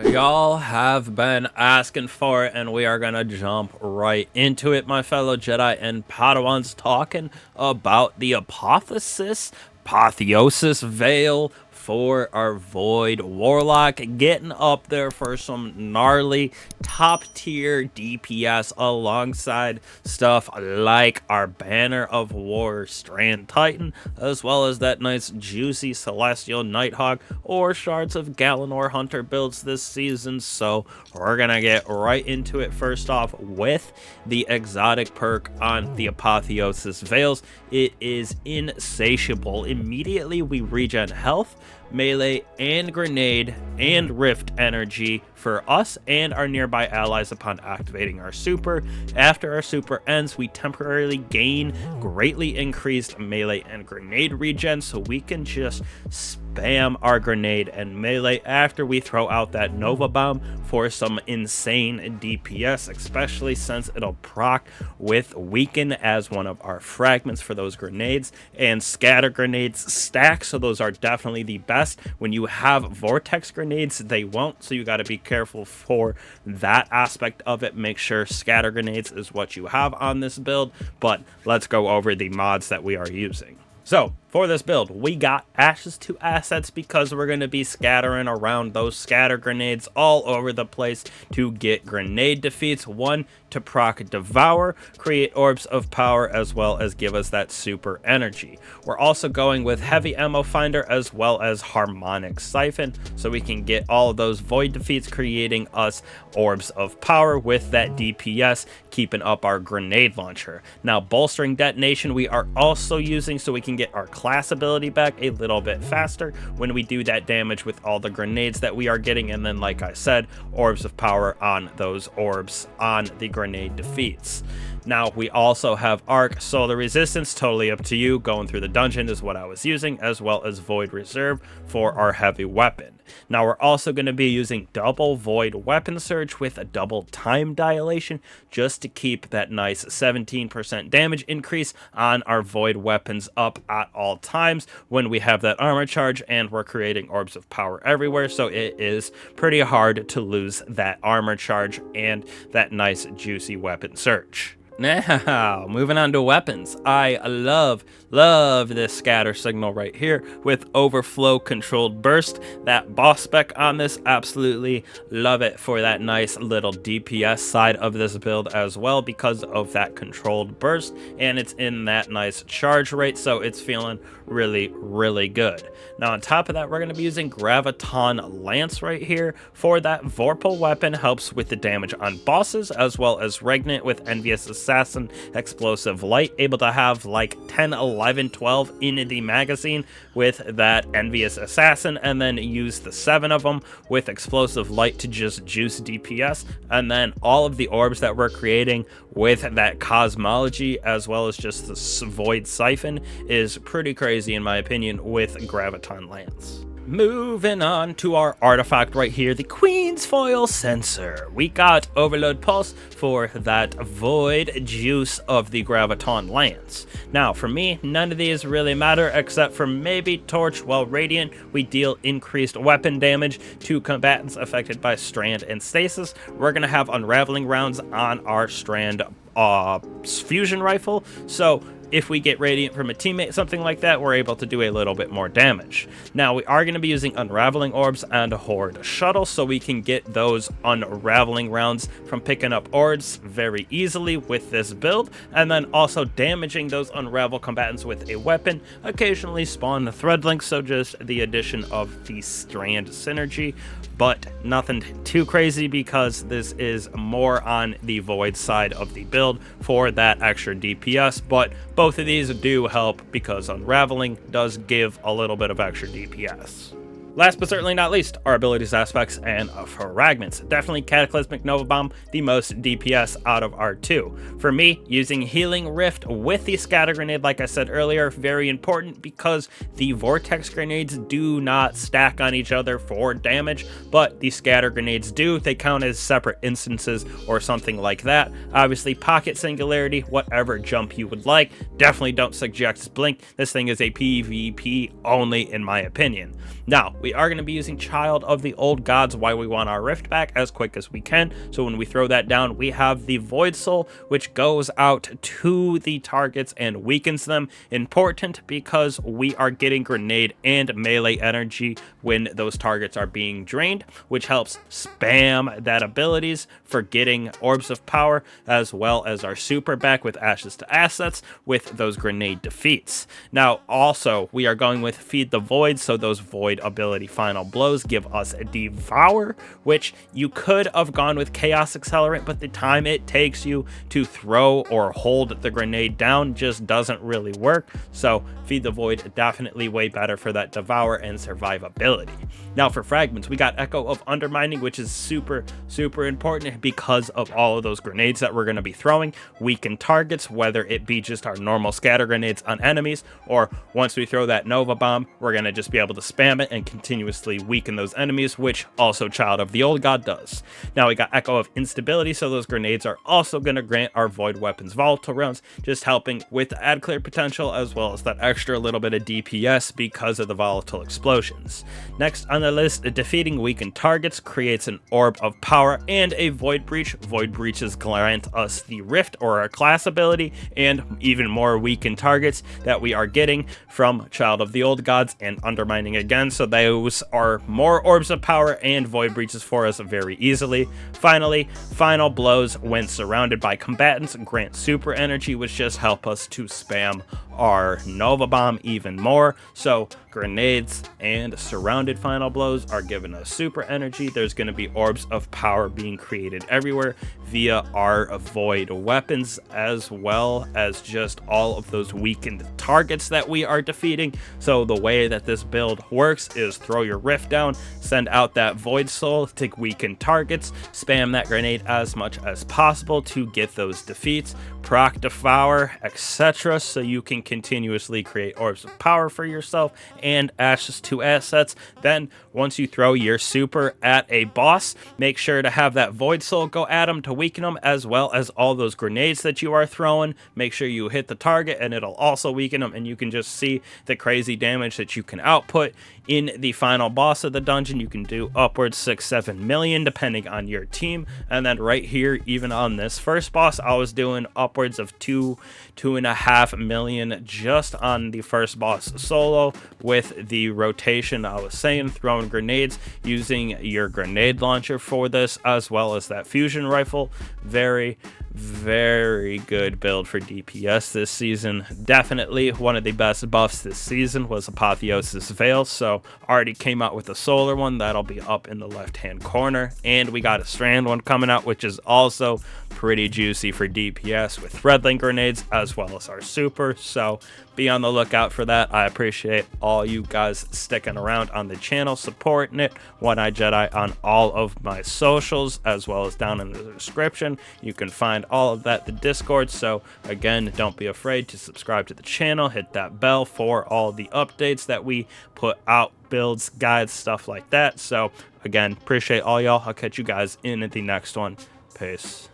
Y'all have been asking for it, and we are gonna jump right into it, my fellow Jedi and Padawans, talking about the Apotheosis Veil for our Void Warlock, getting up there for some gnarly top tier DPS alongside stuff like our Banner of War Strand Titan, as well as that nice juicy Celestial Nighthawk or Shards of Galanor Hunter builds this season. So we're gonna get right into it first off with the exotic perk on the Apotheosis Veils. It is insatiable. Immediately we regen health, melee, and grenade and rift energy for us and our nearby allies upon activating our super. After our super ends, we temporarily gain greatly increased melee and grenade regen, so we can just spam our grenade and melee after we throw out that Nova Bomb for some insane DPS, especially since it'll proc with Weaken as one of our fragments for those grenades, and scatter grenades stack, so those are definitely the best. When you have vortex grenades, they won't, so you got to be careful for that aspect of it. Make sure scatter grenades is what you have on this build, but let's go over the mods that we are using. So for this build, we got Ashes to Assets because we're going to be scattering around those scatter grenades all over the place to get grenade defeats. One, to proc Devour, create Orbs of Power, as well as give us that super energy. We're also going with Heavy Ammo Finder as well as Harmonic Siphon, so we can get all of those void defeats, creating us Orbs of Power with that DPS, keeping up our grenade launcher. Now, Bolstering Detonation we are also using so we can get our class ability back a little bit faster when we do that damage with all the grenades that we are getting, and then, like I said, Orbs of Power on those orbs on the grenade defeats. Now, we also have Arc Solar Resistance, totally up to you. Going through the dungeon is what I was using, as well as Void Reserve for our heavy weapon. Now, we're also going to be using double Void Weapon Surge with a double Time Dilation, just to keep that nice 17% damage increase on our Void Weapons up at all times when we have that armor charge, and we're creating Orbs of Power everywhere, so it is pretty hard to lose that armor charge and that nice juicy weapon surge. Now, moving on to weapons. I love this scatter signal right here with overflow controlled burst. That boss spec on this, absolutely love it for that nice little DPS side of this build as well, because of that controlled burst, and it's in that nice charge rate, so it's feeling really good. Now, on top of that, we're going to be using Graviton Lance right here for that Vorpal weapon. Helps with the damage on bosses, as well as Regnant with Envious Assassin, Explosive Light, able to have like 10, 11, 12 in the magazine with that Envious Assassin, and then use the 7 of them with Explosive Light to just juice DPS, and then all of the orbs that we're creating with that Cosmology, as well as just the Void Siphon, is pretty crazy in my opinion with Graviton Lance. Moving on to our artifact right here, the Queen's Foil Sensor. We got Overload Pulse for that void juice of the Graviton Lance. Now, for me, none of these really matter except for maybe Torch. While Radiant, we deal increased weapon damage to combatants affected by Strand and Stasis. We're going to have Unraveling rounds on our Strand fusion rifle, so if we get Radiant from a teammate, something like that, we're able to do a little bit more damage. Now, we are going to be using Unraveling Orbs and Horde Shuttle, so we can get those Unraveling rounds from picking up orbs very easily with this build, and then also damaging those Unravel combatants with a weapon. Occasionally spawn the Thread Link, so just the addition of the Strand synergy, but nothing too crazy because this is more on the Void side of the build for that extra DPS, but both of these do help because Unraveling does give a little bit of extra DPS. Last but certainly not least, our abilities, aspects, and fragments. Definitely Cataclysmic Nova Bomb, the most DPS out of our two. For me, using Healing Rift with the Scatter Grenade, like I said earlier, very important because the Vortex Grenades do not stack on each other for damage, but the Scatter Grenades do. They count as separate instances or something like that. Obviously, Pocket Singularity, whatever jump you would like. Definitely don't suggest Blink. This thing is a PvP only, in my opinion. Now, we are going to be using Child of the Old Gods while we want our Rift back as quick as we can. So when we throw that down, we have the Void Soul, which goes out to the targets and weakens them. Important because we are getting grenade and melee energy when those targets are being drained, which helps spam that abilities for getting Orbs of Power, as well as our super back with Ashes to Assets with those grenade defeats. Now also we are going with Feed the Void, so those void ability final blows give us a Devour, which you could have gone with Chaos Accelerant, but the time it takes you to throw or hold the grenade down just doesn't really work. So Feed the Void definitely way better for that Devour and survivability. Now for Fragments, we got Echo of Undermining, which is super important because of all of those grenades that we're going to be throwing. Weaken targets, whether it be just our normal scatter grenades on enemies, or once we throw that Nova Bomb, we're going to just be able to spam it and continuously weaken those enemies, which also Child of the Old God does. Now we got Echo of Instability, so those grenades are also going to grant our Void Weapons volatile rounds, just helping with the add clear potential as well as that extra little bit of DPS because of the volatile explosions. Next on the list, defeating weakened targets creates an Orb of Power and a Void Breach. Void Breaches grant us the Rift or our class ability and even more weakened targets that we are getting from Child of the Old Gods and Undermining again, so those are more Orbs of Power and Void Breaches for us very easily. Finally, Final Blows when surrounded by combatants grant super energy, which just help us to spam our Nova Bomb even more. So grenades and surrounded final blows are giving us super energy. There's going to be Orbs of Power being created everywhere via our void weapons, as well as just all of those weakened targets that we are defeating. So the way that this build works is throw your Rift down, send out that Void Soul to weaken targets, spam that grenade as much as possible to get those defeats, proc Devour, etc., so you can continuously create Orbs of Power for yourself and Ashes to Assets. Then once you throw your super at a boss, make sure to have that Void Soul go at them to weaken them, as well as all those grenades that you are throwing. Make sure you hit the target and it'll also weaken them, and you can just see the crazy damage that you can output in the final boss of the dungeon. You can do upwards 6-7 million depending on your team. And then right here, even on this first boss, I was doing upwards of 2.5 million just on the first boss solo with the rotation I was saying, throwing grenades, using your grenade launcher for this, as well as that fusion rifle. Very good build for DPS this season. Definitely one of the best buffs this season was Apotheosis Veil, so already came out with a solar one that'll be up in the left hand corner, and we got a strand one coming out, which is also pretty juicy for DPS with threadling grenades as well as our super. So be on the lookout for that. I appreciate all you guys sticking around on the channel, supporting it. One Eye Jedi on all of my socials, as well as down in the description. You can find all of that, the Discord. So again, don't be afraid to subscribe to the channel, hit that bell for all the updates that we put out, builds, guides, stuff like that. So again, appreciate all y'all. I'll catch you guys in the next one. Peace.